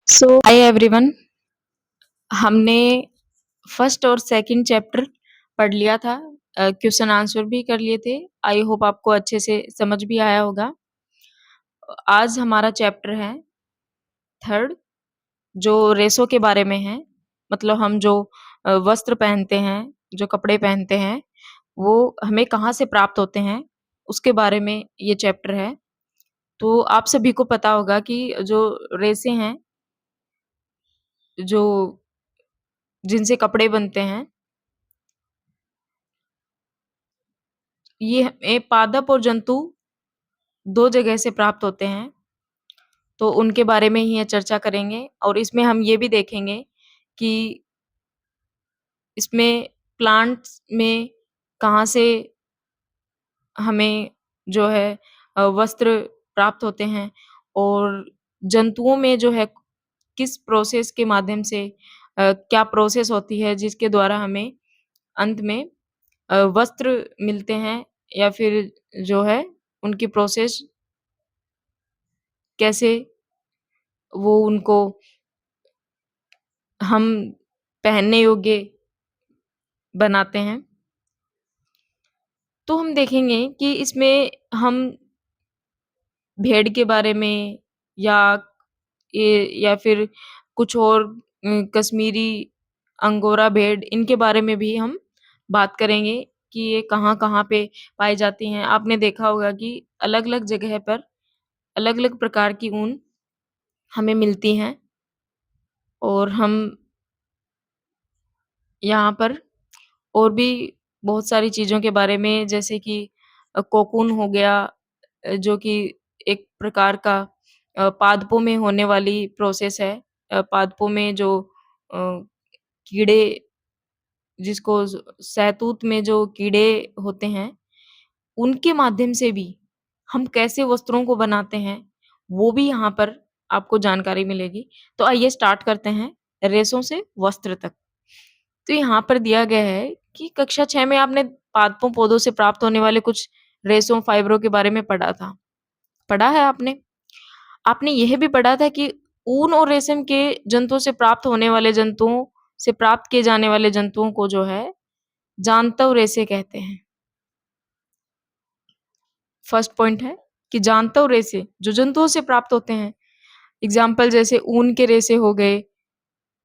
Hi everyone. हमने first और second chapter पढ़ लिया था। क्वेश्चन आंसर भी कर लिए थे। आई होप आपको अच्छे से समझ भी आया होगा। आज हमारा चैप्टर है थर्ड, जो रेसों के बारे में है। मतलब हम जो वस्त्र पहनते हैं, जो कपड़े पहनते हैं, वो हमें कहाँ से प्राप्त होते हैं, उसके बारे में ये चैप्टर है। तो आप सभी को पता होगा कि जो रेसें हैं, जो जिनसे कपड़े बनते हैं, ये हमें पादप और जंतु 2 जगह से प्राप्त होते हैं। तो उनके बारे में ही ये चर्चा करेंगे और इसमें हम ये भी देखेंगे कि इसमें प्लांट्स में कहाँ से हमें जो है वस्त्र प्राप्त होते हैं, और जंतुओं में जो है किस प्रोसेस के माध्यम से क्या प्रोसेस होती है जिसके द्वारा हमें अंत में वस्त्र मिलते हैं, या फिर जो है उनकी प्रोसेस कैसे वो उनको हम पहनने योग्य बनाते हैं। तो हम देखेंगे कि इसमें हम भेड़ के बारे में, या या फिर कुछ और कश्मीरी अंगोरा भेड़, इनके बारे में भी हम बात करेंगे कि ये कहाँ-कहाँ पे पाई जाती हैं। आपने देखा होगा कि अलग-अलग जगह पर अलग-अलग प्रकार की ऊन हमें मिलती हैं, और हम यहाँ पर और भी बहुत सारी चीज़ों के बारे में, जैसे कि कोकून हो गया, जो कि एक प्रकार का पादपों में होने वाली प्रोसेस है। पादपों में जो कीड़े, जिसको शहतूत में जो कीड़े होते हैं, उनके माध्यम से भी हम कैसे वस्त्रों को बनाते हैं, वो भी यहाँ पर आपको जानकारी मिलेगी। तो आइए स्टार्ट करते हैं रेशों से वस्त्र तक। तो यहाँ पर दिया गया है कि कक्षा 6 में आपने पादपों पौधों से प्राप्त होने वाले कुछ रेशों फाइबरों के बारे में पढ़ा था। पढ़ा है आपने? आपने यह भी पढ़ा था कि ऊन और रेशम के जंतुओं से प्राप्त होने वाले जंतुओं से प्राप्त किए जाने वाले जंतुओं को जो है जांतव रेशे कहते हैं। फर्स्ट पॉइंट है कि जांतव रेशे जो जंतुओं से प्राप्त होते हैं। एग्जाम्पल जैसे ऊन के रेशे हो गए,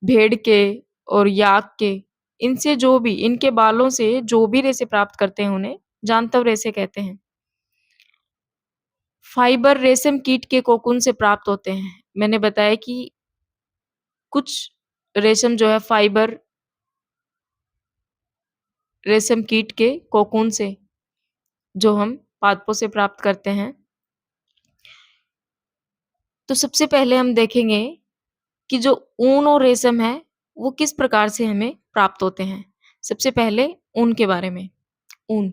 भेड़ के और याक के। इनसे जो भी, इनके बालों से जो भी रेशे प्राप्त करते हैं, उन्हें जांतव रेशे कहते हैं। फाइबर रेशम कीट के कोकून से प्राप्त होते हैं। मैंने बताया कि कुछ रेशम जो है फाइबर रेशम कीट के कोकून से, जो हम पादपों से प्राप्त करते हैं। तो सबसे पहले हम देखेंगे कि जो ऊन और रेशम है, वो किस प्रकार से हमें प्राप्त होते हैं। सबसे पहले ऊन के बारे में। ऊन,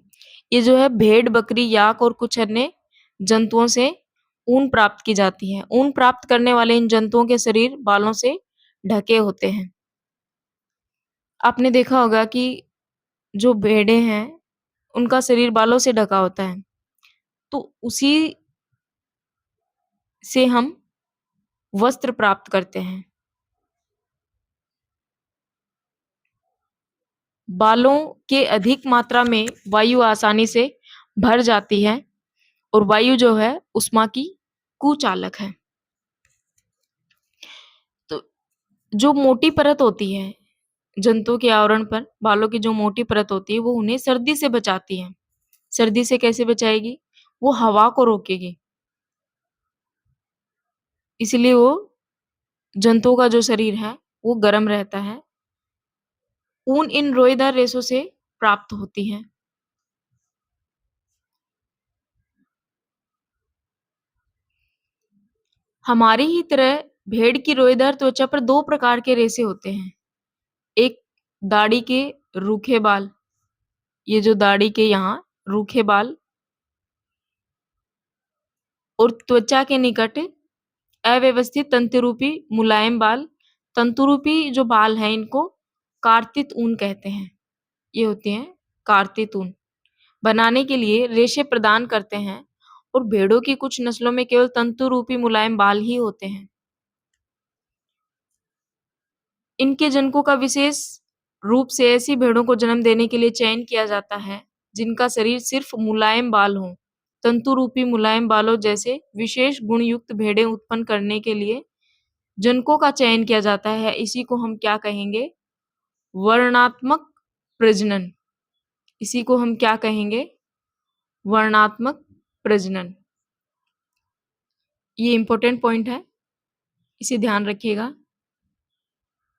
ये जो है भेड़, बकरी, याक और कुछ अन्य जंतुओं से ऊन प्राप्त की जाती है। ऊन प्राप्त करने वाले इन जंतुओं के शरीर बालों से ढके होते हैं। आपने देखा होगा कि जो भेड़ें हैं, उनका शरीर बालों से ढका होता है। तो उसी से हम वस्त्र प्राप्त करते हैं। बालों के अधिक मात्रा में वायु आसानी से भर जाती है, और वायु जो है ऊष्मा की कुचालक है। तो जो मोटी परत होती है, जंतु के आवरण पर बालों की जो मोटी परत होती है, वो उन्हें सर्दी से बचाती है। सर्दी से कैसे बचाएगी? वो हवा को रोकेगी। इसलिए वो जंतुओं का जो शरीर है, वो गर्म रहता है। ऊन इन रोएदार रेशों से प्राप्त होती है। हमारी ही तरह भेड़ की रोएदार त्वचा पर 2 प्रकार के रेशे होते हैं। एक दाढ़ी के रूखे बाल, ये जो दाढ़ी के यहाँ रूखे बाल, और त्वचा के निकट अव्यवस्थित तंतुरूपी मुलायम बाल। तंतुरूपी जो बाल हैं, इनको कार्तित ऊन कहते हैं। ये होती हैं कार्तित ऊन। बनाने के लिए रेशे प्रदान करते हैं, और भेड़ों की कुछ नस्लों में केवल तंतुरूपी मुलायम बाल ही होते हैं। इनके जनकों का विशेष रूप से ऐसी भेड़ों को जन्म देने के लिए चयन किया जाता है, जिनका शरीर सिर्फ मुलायम बाल हों। तंतु रूपी मुलायम बालों जैसे विशेष गुणयुक्त भेड़ें उत्पन्न करने के लिए जनकों का चयन किया जाता है। इसी को हम क्या कहेंगे? वर्णात्मक प्रजनन। इसी को हम क्या कहेंगे? वर्णात्मक प्रजनन। ये इंपॉर्टेंट पॉइंट है, इसे ध्यान रखिएगा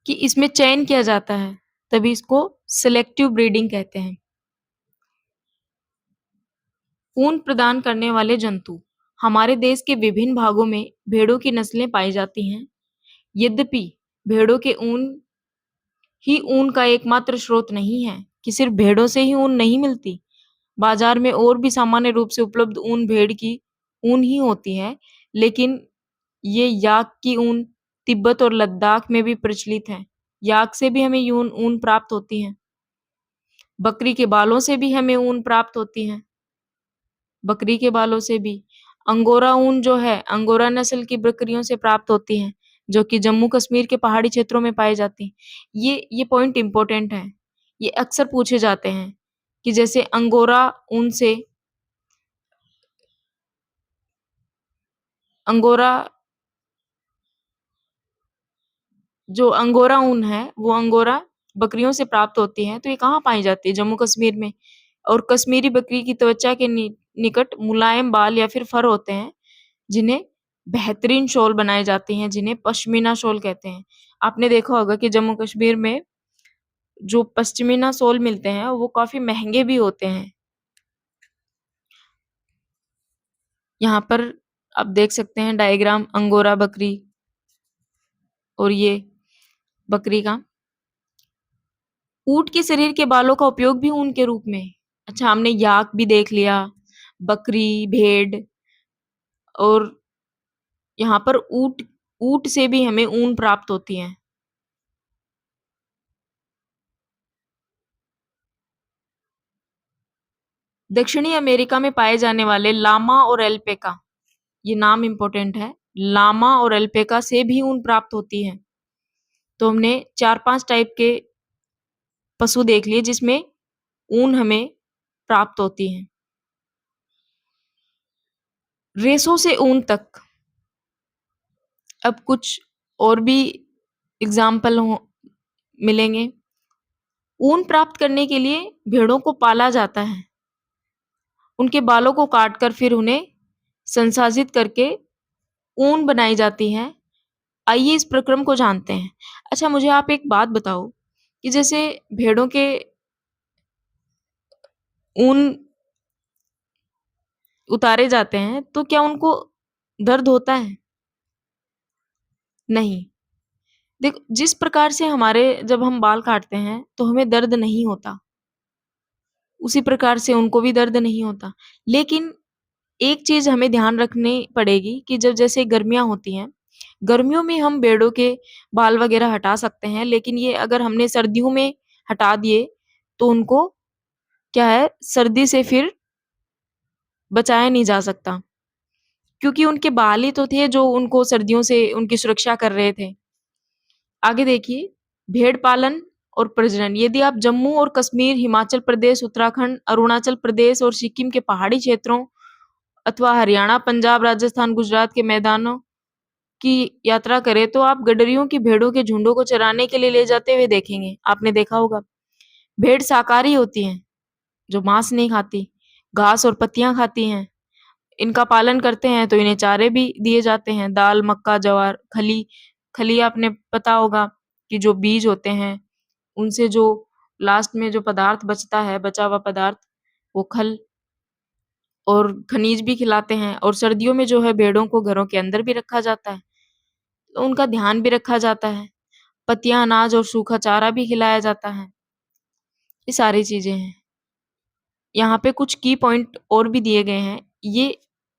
कि इसमें चयन किया जाता है, तभी इसको सिलेक्टिव ब्रीडिंग कहते हैं। ऊन प्रदान करने वाले जंतु। हमारे देश के विभिन्न भागों में भेड़ों की नस्लें पाई जाती हैं। यद्यपि भेड़ों के ऊन ही ऊन का एकमात्र स्रोत नहीं है कि सिर्फ भेड़ों से ही ऊन नहीं मिलती। बाजार में और भी सामान्य रूप से उपलब्ध ऊन भेड़ की ऊन ही होती है, लेकिन ये याक की ऊन तिब्बत और लद्दाख में भी प्रचलित है। याक से भी हमें ऊन ऊन प्राप्त होती है। बकरी के बालों से भी हमें ऊन प्राप्त होती है। बकरी के बालों से भी। अंगोरा ऊन जो है, अंगोरा नस्ल की बकरियों से प्राप्त होती है, जो कि जम्मू कश्मीर के पहाड़ी क्षेत्रों में पाई जाती हैं। ये पॉइंट इंपॉर्टेंट है। ये अक्सर पूछे जाते हैं कि जैसे अंगोरा ऊन से अंगोरा जो अंगोरा ऊन है, वो अंगोरा बकरियों से प्राप्त होती है, तो ये कहाँ पाई जाती है? जम्मू कश्मीर में। और कश्मीरी बकरी की त्वचा के निकट मुलायम बाल या फिर फर होते हैं, जिन्हें बेहतरीन शॉल बनाए जाते हैं, जिन्हें पश्मीना शॉल कहते हैं। आपने देखा होगा कि जम्मू कश्मीर में जो पश्मीना शॉल मिलते हैं, वो काफी महंगे भी होते हैं। यहाँ पर आप देख सकते हैं डायग्राम अंगोरा बकरी और ये बकरी का। ऊंट के शरीर के बालों का उपयोग भी ऊन के रूप में। अच्छा, हमने याक भी देख लिया, बकरी, भेड़, और यहाँ पर ऊंट ऊंट से भी हमें ऊन प्राप्त होती है। दक्षिणी अमेरिका में पाए जाने वाले लामा और एल्पेका, ये नाम इंपॉर्टेंट है, लामा और एल्पेका से भी ऊन प्राप्त होती है। तो हमने 4-5 टाइप के पशु देख लिए जिसमें ऊन हमें प्राप्त होती है। रेशों से ऊन तक। अब कुछ और भी एग्जाम्पल मिलेंगे। ऊन प्राप्त करने के लिए भेड़ों को पाला जाता है। उनके बालों को काटकर फिर उन्हें संसाधित करके ऊन बनाई जाती है। आइए इस प्रक्रम को जानते हैं। अच्छा, मुझे आप एक बात बताओ कि जैसे भेड़ों के ऊन उतारे जाते हैं, तो क्या उनको दर्द होता है? नहीं। देखो, जिस प्रकार से हमारे जब हम बाल काटते हैं तो हमें दर्द नहीं होता, उसी प्रकार से उनको भी दर्द नहीं होता। लेकिन एक चीज हमें ध्यान रखनी पड़ेगी कि जब जैसे गर्मियां होती हैं, गर्मियों में हम भेड़ों के बाल वगैरह हटा सकते हैं, लेकिन ये अगर हमने सर्दियों में हटा दिए तो उनको क्या है, सर्दी से फिर बचाया नहीं जा सकता, क्योंकि उनके बाल ही तो थे जो उनको सर्दियों से उनकी सुरक्षा कर रहे थे। आगे देखिए, भेड़ पालन और प्रजनन। यदि आप जम्मू और कश्मीर, हिमाचल प्रदेश, उत्तराखंड, अरुणाचल प्रदेश और सिक्किम के पहाड़ी क्षेत्रों अथवा हरियाणा, पंजाब, राजस्थान, गुजरात के मैदानों की यात्रा करें, तो आप गडरियों की भेड़ों के झुंडों को चराने के लिए ले जाते हुए देखेंगे। आपने देखा होगा। भेड़ शाकाहारी होती हैं, जो मांस नहीं खाती, घास और पत्तियां खाती हैं। इनका पालन करते हैं तो इन्हें चारे भी दिए जाते हैं, दाल, मक्का, ज्वार, खली। खली आपने पता होगा कि जो बीज होते हैं, उनसे जो लास्ट में जो पदार्थ बचता है, बचा हुआ पदार्थ, वो खल और खनिज भी खिलाते हैं। और सर्दियों में जो है भेड़ों को घरों के अंदर भी रखा जाता है, तो उनका ध्यान भी रखा जाता है। पत्तियां, अनाज और सूखा चारा भी खिलाया जाता है। ये सारी चीजें हैं। यहाँ पे कुछ की पॉइंट और भी दिए गए हैं।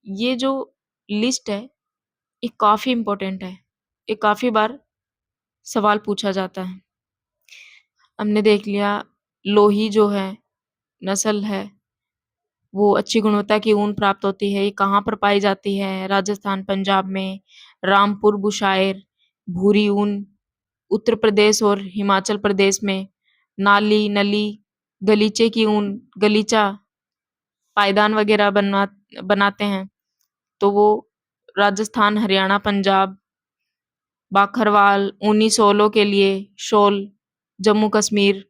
ये जो लिस्ट है, ये काफी इंपॉर्टेंट है। ये काफी बार सवाल पूछा जाता है। हमने देख लिया, लोही जो है नस्ल है, वो अच्छी गुणवत्ता की ऊन प्राप्त होती है। ये कहाँ पर पाई जाती है? राजस्थान, पंजाब में। रामपुर बुशायर भूरी ऊन उत्तर प्रदेश और हिमाचल प्रदेश में नाली, नली, गलीचे की ऊन, गलीचा, पायदान वगैरह बनाते हैं। तो वो राजस्थान, हरियाणा, पंजाब, बाखरवाल, ऊनी शॉलों के लिए शॉल, जम्मू कश्मीर,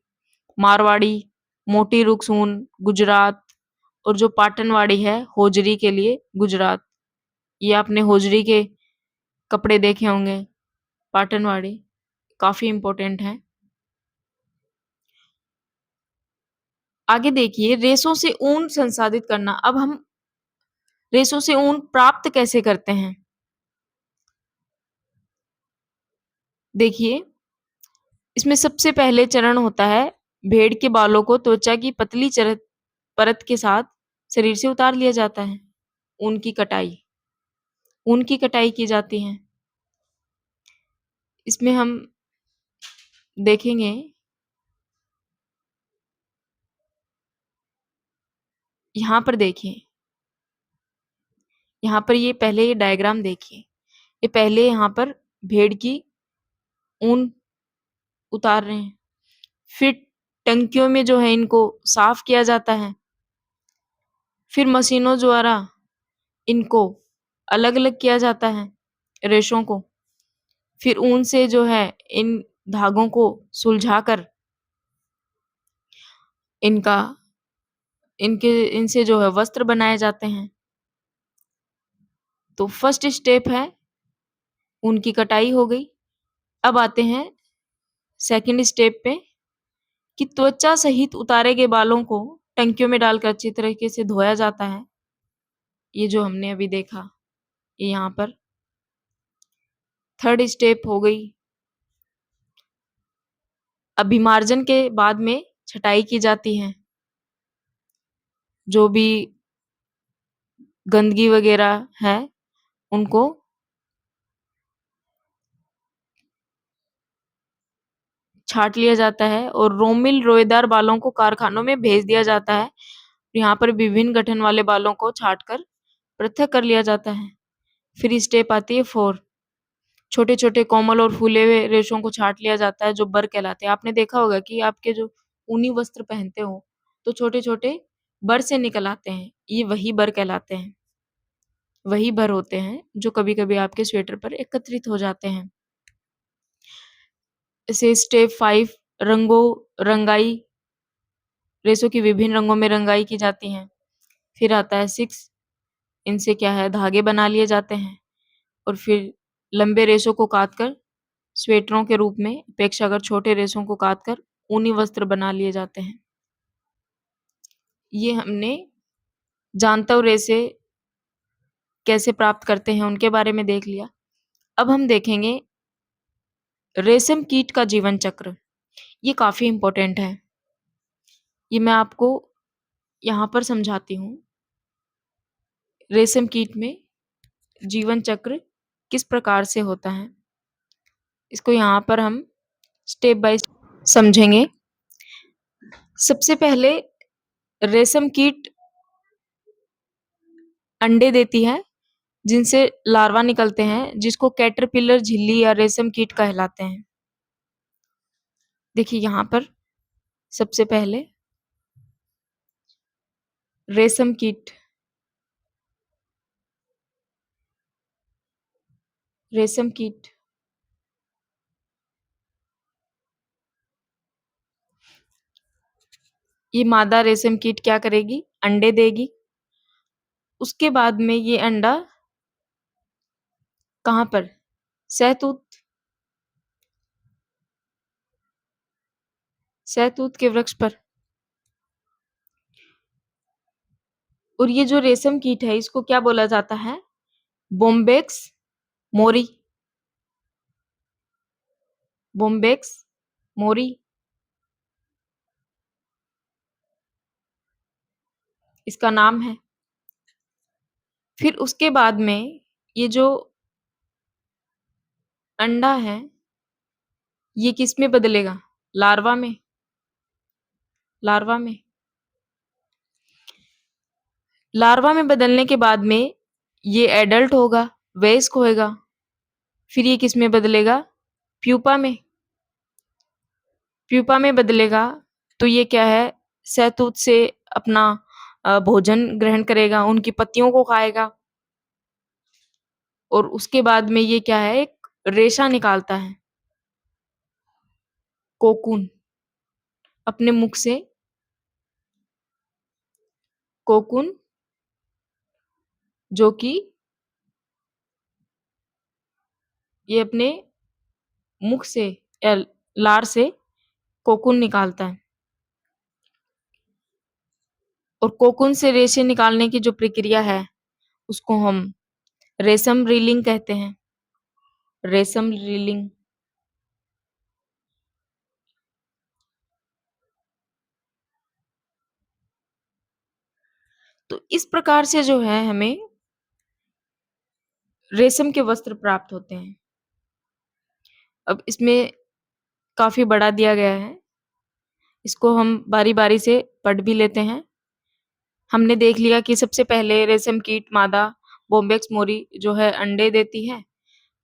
मारवाड़ी, मोटी रुक्सून, गुजरात, और जो पाटनवाड़ी है होजरी के लिए गुजरात। ये आपने होजरी के कपड़े देखे होंगे, पाटनवाड़ी, काफी इंपॉर्टेंट है। आगे देखिए, रेशों से ऊन संसाधित करना। अब हम रेशों से ऊन प्राप्त कैसे करते हैं? देखिए, इसमें सबसे पहले चरण होता है भेड़ के बालों को त्वचा की पतली परत के साथ शरीर से उतार लिया जाता है। ऊन की कटाई, ऊन की कटाई की जाती है। इसमें हम देखेंगे, यहाँ पर देखिए, यहाँ पर ये पहले ये डायग्राम देखिए। ये पहले यहाँ पर भेड़ की ऊन उतार रहे हैं, फिर टंकियों में जो है इनको साफ किया जाता है, फिर मशीनों द्वारा इनको अलग अलग किया जाता है रेशों को, फिर ऊन से जो है इन धागों को सुलझाकर इनका इनके इनसे जो है वस्त्र बनाए जाते हैं। तो फर्स्ट स्टेप है ऊन की कटाई हो गई। अब आते हैं सेकंड स्टेप पे कि त्वचा सहित उतारे गए बालों को टंकियों में डालकर अच्छी तरीके से धोया जाता है। ये जो हमने अभी देखा, ये यहाँ पर थर्ड स्टेप हो गई। अभिमार्जन के बाद में छटाई की जाती है, जो भी गंदगी वगैरह है उनको छाट लिया जाता है और रोमिल रोएदार बालों को कारखानों में भेज दिया जाता है। यहाँ पर विभिन्न गठन वाले बालों को छाटकर पृथक कर लिया जाता है। फिर स्टेप आती है 4, छोटे छोटे कोमल और फूले हुए रेशों को छाट लिया जाता है, जो बर कहलाते हैं। आपने देखा होगा कि आपके जो ऊनी वस्त्र पहनते हो तो छोटे छोटे बर से निकल आते हैं, ये वही बर कहलाते हैं, वही बर होते हैं जो कभी कभी आपके स्वेटर पर एकत्रित हो जाते हैं। इसे स्टेप 5, रंगाई, रेशों की विभिन्न रंगों में रंगाई की जाती है। फिर आता है 6, इनसे क्या है धागे बना लिए जाते हैं, और फिर लंबे रेशों को काटकर स्वेटरों के रूप में, अपेक्षाकृत छोटे रेशों को काटकर ऊनी वस्त्र बना लिए जाते हैं। ये हमने जानतर रेशे कैसे प्राप्त करते हैं उनके बारे में देख लिया। अब हम देखेंगे रेशम कीट का जीवन चक्र। ये काफी इंपॉर्टेंट है, ये मैं आपको यहाँ पर समझाती हूँ। रेशम कीट में जीवन चक्र किस प्रकार से होता है, इसको यहाँ पर हम स्टेप बाय स्टेप समझेंगे। सबसे पहले रेशम कीट अंडे देती है, जिनसे लार्वा निकलते हैं, जिसको कैटरपिलर झिल्ली या रेशम कीट कहलाते हैं। देखिए यहाँ पर सबसे पहले रेशम कीट, रेशम कीट ये मादा रेशम कीट क्या करेगी, अंडे देगी। उसके बाद में ये अंडा कहाँ पर, सहतूत, सहतूत के वृक्ष पर। और ये जो रेशम कीट है इसको क्या बोला जाता है, बोम्बेक्स मोरी, बोम्बेक्स मोरी इसका नाम है। फिर उसके बाद में ये जो अंडा है ये किस में बदलेगा, लार्वा में, लार्वा में, लार्वा में बदलने के बाद में ये एडल्ट होगा, वयस्क होएगा। फिर ये किस में बदलेगा, प्यूपा में, प्यूपा में बदलेगा तो ये क्या है, शहतूत से अपना भोजन ग्रहण करेगा, उनकी पत्तियों को खाएगा और उसके बाद में ये क्या है, एक रेशा निकालता है, कोकून, अपने मुख से कोकून, जो कि ये अपने मुख से या लार से कोकून निकालता है और कोकून से रेशे निकालने की जो प्रक्रिया है उसको हम रेशम रीलिंग कहते हैं। रेशम रीलिंग। तो इस प्रकार से जो है हमें रेशम के वस्त्र प्राप्त होते हैं। अब इसमें काफी बड़ा दिया गया है, इसको हम बारी बारी से पढ़ भी लेते हैं। हमने देख लिया कि सबसे पहले रेशम कीट मादा बॉम्बेक्स मोरी जो है अंडे देती है,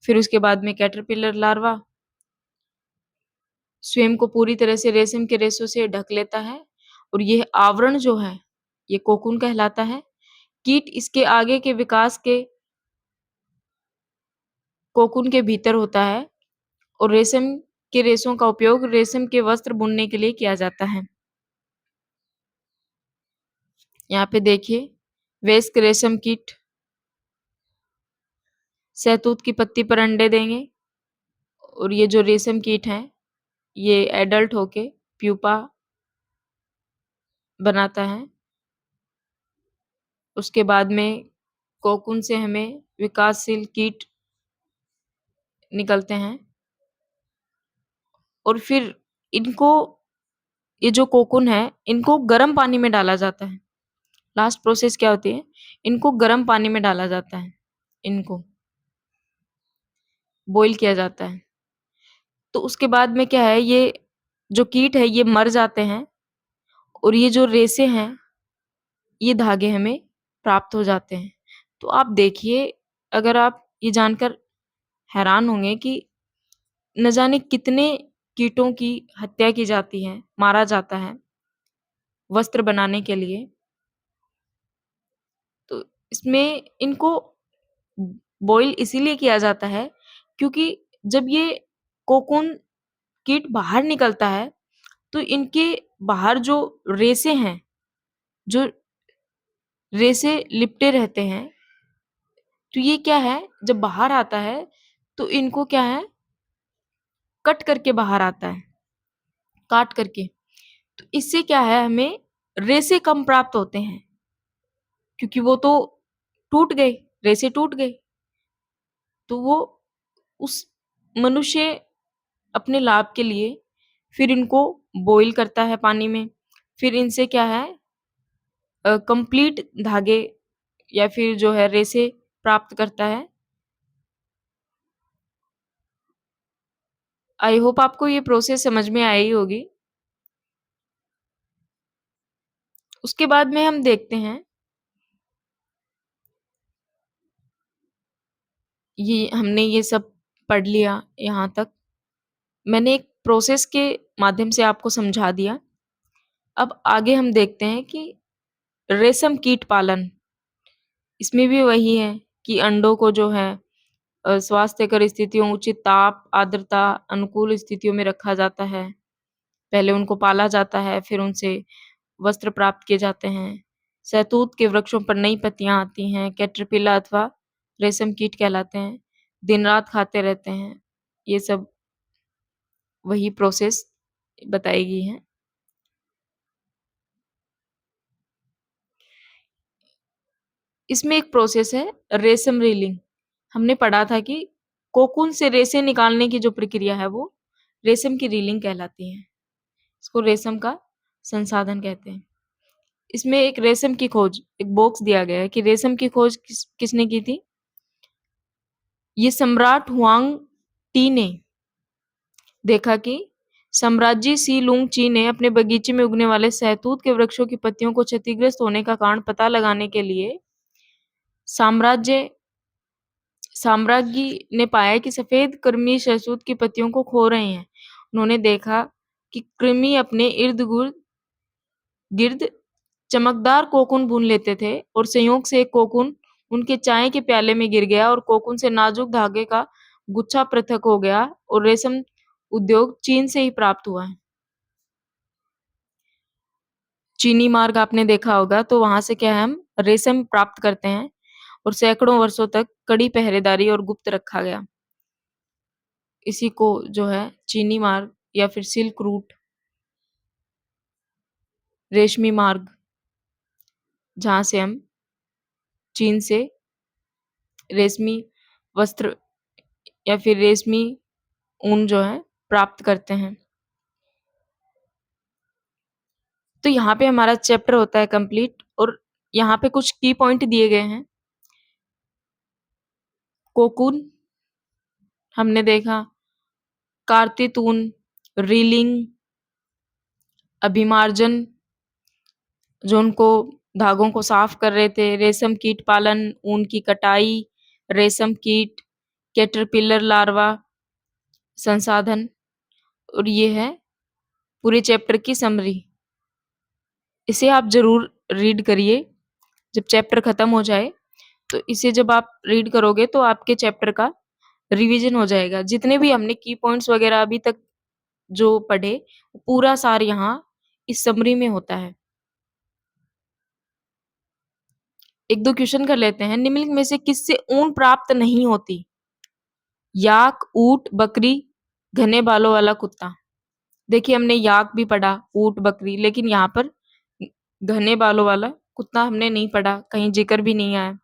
फिर उसके बाद में कैटरपिलर लार्वा स्वयं को पूरी तरह से रेशम के रेशों से ढक लेता है और यह आवरण जो है ये कोकून कहलाता है। कीट इसके आगे के विकास के कोकून के भीतर होता है और रेशम के रेशों का उपयोग रेशम के वस्त्र बुनने के लिए किया जाता है। यहाँ पे देखिए, वयस्क रेशम कीट शहतूत की पत्ती पर अंडे देंगे और ये जो रेशम कीट हैं ये एडल्ट होके प्यूपा बनाता है। उसके बाद में कोकून से हमें विकासशील कीट निकलते हैं और फिर इनको, ये जो कोकून है इनको गर्म पानी में डाला जाता है। लास्ट प्रोसेस क्या होती है, इनको गर्म पानी में डाला जाता है, इनको बॉईल किया जाता है। तो उसके बाद में क्या है, ये जो कीट है ये मर जाते हैं और ये जो रेशे हैं ये धागे हमें प्राप्त हो जाते हैं। तो आप देखिए, अगर आप ये जानकर हैरान होंगे कि न जाने कितने कीटों की हत्या की जाती है, मारा जाता है वस्त्र बनाने के लिए। तो इसमें इनको बॉईल इसीलिए किया जाता है क्योंकि जब ये कोकून कीट बाहर निकलता है तो इनके बाहर जो रेशे हैं, जो रेशे लिपटे रहते हैं, तो ये क्या है, जब बाहर आता है तो इनको क्या है, कट करके बाहर आता है, काट करके। तो इससे क्या है, हमें रेशे कम प्राप्त होते हैं क्योंकि वो तो टूट गए, रेशे टूट गए। तो वो उस मनुष्य अपने लाभ के लिए फिर इनको बॉईल करता है पानी में, फिर इनसे क्या है, कंप्लीट धागे या फिर जो है रेशे प्राप्त करता है। आई होप आपको ये प्रोसेस समझ में आई होगी। उसके बाद में हम देखते हैं, ये हमने ये सब पढ़ लिया यहाँ तक। मैंने एक प्रोसेस के माध्यम से आपको समझा दिया। अब आगे हम देखते हैं कि रेशम कीट पालन, इसमें भी वही है कि अंडों को जो है स्वास्थ्यकर स्थितियों, उचित ताप, आर्द्रता, अनुकूल स्थितियों में रखा जाता है। पहले उनको पाला जाता है, फिर उनसे वस्त्र प्राप्त किए जाते हैं। शहतूत के वृक्षों पर नई पत्तियां आती हैं, कैटरपिलर अथवा रेशम कीट कहलाते हैं, दिन रात खाते रहते हैं। ये सब वही प्रोसेस बताई गई है। इसमें एक प्रोसेस है रेशम रीलिंग। हमने पढ़ा था कि कोकून से रेशे निकालने की जो प्रक्रिया है वो रेशम की रीलिंग कहलाती है। इसको रेशम का संसाधन कहते हैं। इसमें एक रेशम की खोज, एक बॉक्स दिया गया है कि रेशम की खोज किसने की थी। ये सम्राट हुआंग टी ने देखा कि साम्राज्य सी लुंग ची ने अपने बगीचे में उगने वाले शहतूत के वृक्षों की पत्तियों को क्षतिग्रस्त होने का कारण पता लगाने के लिए साम्राज्य साम्राज्ञी ने पाया कि सफेद कर्मी शहतूत की पत्तियों को खो रहे हैं। उन्होंने देखा कि कृमि अपने इर्द-गिर्द गिर्द चमकदार कोकून बुन लेते थे और संयोग से एक कोकून उनके चाय के प्याले में गिर गया और कोकून से नाजुक धागे का गुच्छा पृथक हो गया और रेशम उद्योग चीन से ही प्राप्त हुआ है। चीनी मार्ग आपने देखा होगा, तो वहाँ से क्या है हम रेशम प्राप्त करते हैं और सैकड़ों वर्षों तक कड़ी पहरेदारी और गुप्त रखा गया। इसी को जो है चीनी मार्ग या फिर सिल्क रूट, रेशमी मार्ग, जहाँ से हम चीन से रेशमी वस्त्र या फिर रेशमी ऊन जो है प्राप्त करते हैं। तो यहाँ पे हमारा चैप्टर होता है कंप्लीट और यहाँ पे कुछ की पॉइंट दिए गए हैं। कोकून हमने देखा, कार्तितून, रीलिंग, अभिमार्जन जो उनको धागों को साफ कर रहे थे, रेशम कीट पालन, ऊन की कटाई, रेशम कीट, कैटरपिलर लार्वा संसाधन, और ये है पूरे चैप्टर की समरी। इसे आप जरूर रीड करिए जब चैप्टर खत्म हो जाए। तो इसे जब आप रीड करोगे तो आपके चैप्टर का रिवीजन हो जाएगा। जितने भी हमने की पॉइंट्स वगैरह अभी तक जो पढ़े, पूरा सार यहाँ इस समरी में होता है। एक दो क्वेश्चन कर लेते हैं। निम्नलिखित में से किससे ऊन प्राप्त नहीं होती? याक, ऊंट, बकरी, घने बालों वाला कुत्ता। देखिए हमने याक भी पढ़ा, ऊंट, बकरी, लेकिन यहाँ पर घने बालों वाला कुत्ता हमने नहीं पढ़ा, कहीं जिक्र भी नहीं आया।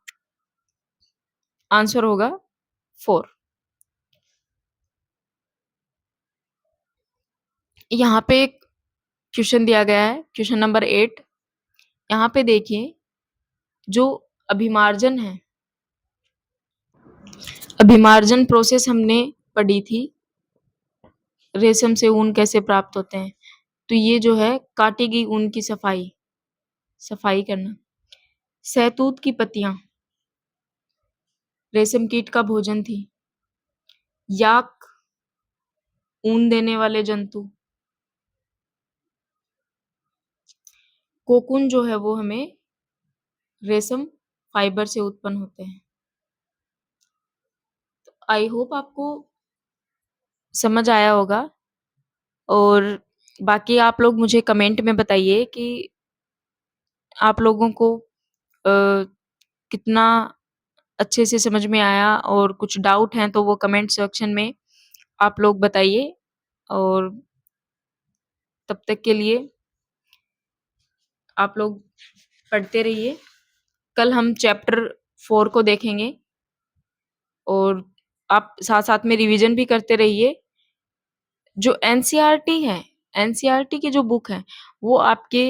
आंसर होगा 4। यहाँ पे एक क्वेश्चन दिया गया है, क्वेश्चन नंबर 8। यहाँ पे देखिए जो अभिमार्जन है, अभिमार्जन प्रोसेस हमने पढ़ी थी, रेशम से ऊन कैसे प्राप्त होते हैं। तो ये जो है काटी गई ऊन की सफाई करना। सहतूत की पत्तियां रेशम कीट का भोजन थी। याक ऊन देने वाले जंतु। कोकून जो है वो हमें रेशम फाइबर से उत्पन्न होते हैं। आई होप आपको समझ आया होगा और बाकी आप लोग मुझे कमेंट में बताइए कि आप लोगों को कितना अच्छे से समझ में आया और कुछ डाउट हैं तो वो कमेंट सेक्शन में आप लोग बताइए। और तब तक के लिए आप लोग पढ़ते रहिए। कल हम चैप्टर 4 को देखेंगे और आप साथ-साथ में रिवीजन भी करते रहिए। जो एनसीईआरटी है, एनसीईआरटी की जो बुक है, वो आपके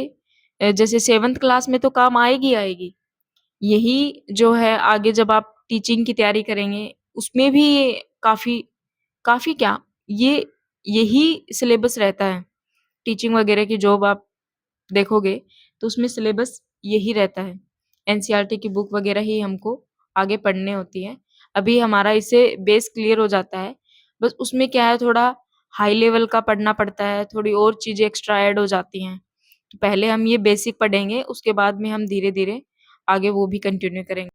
जैसे 7th क्लास में तो काम आएगी। यही जो है आगे जब आप टीचिंग की तैयारी करेंगे, उसमें भी ये काफ़ी क्या, ये यही सिलेबस रहता है। टीचिंग वगैरह की जॉब आप देखोगे, तो उसमें सिलेबस यही रहता है। एनसीईआरटी की बुक वगैरह ही हमको आगे पढ़ने होती है। अभी हमारा इससे बेस क्लियर हो जाता है। बस उसमें क्या है थोड़ा हाई लेवल का पढ़ना पड़ता है, थोड़ी और चीज़ें एक्स्ट्रा ऐड हो जाती हैं। तो पहले हम ये बेसिक पढ़ेंगे, उसके बाद में हम धीरे-धीरे आगे वो भी कंटिन्यू करेंगे।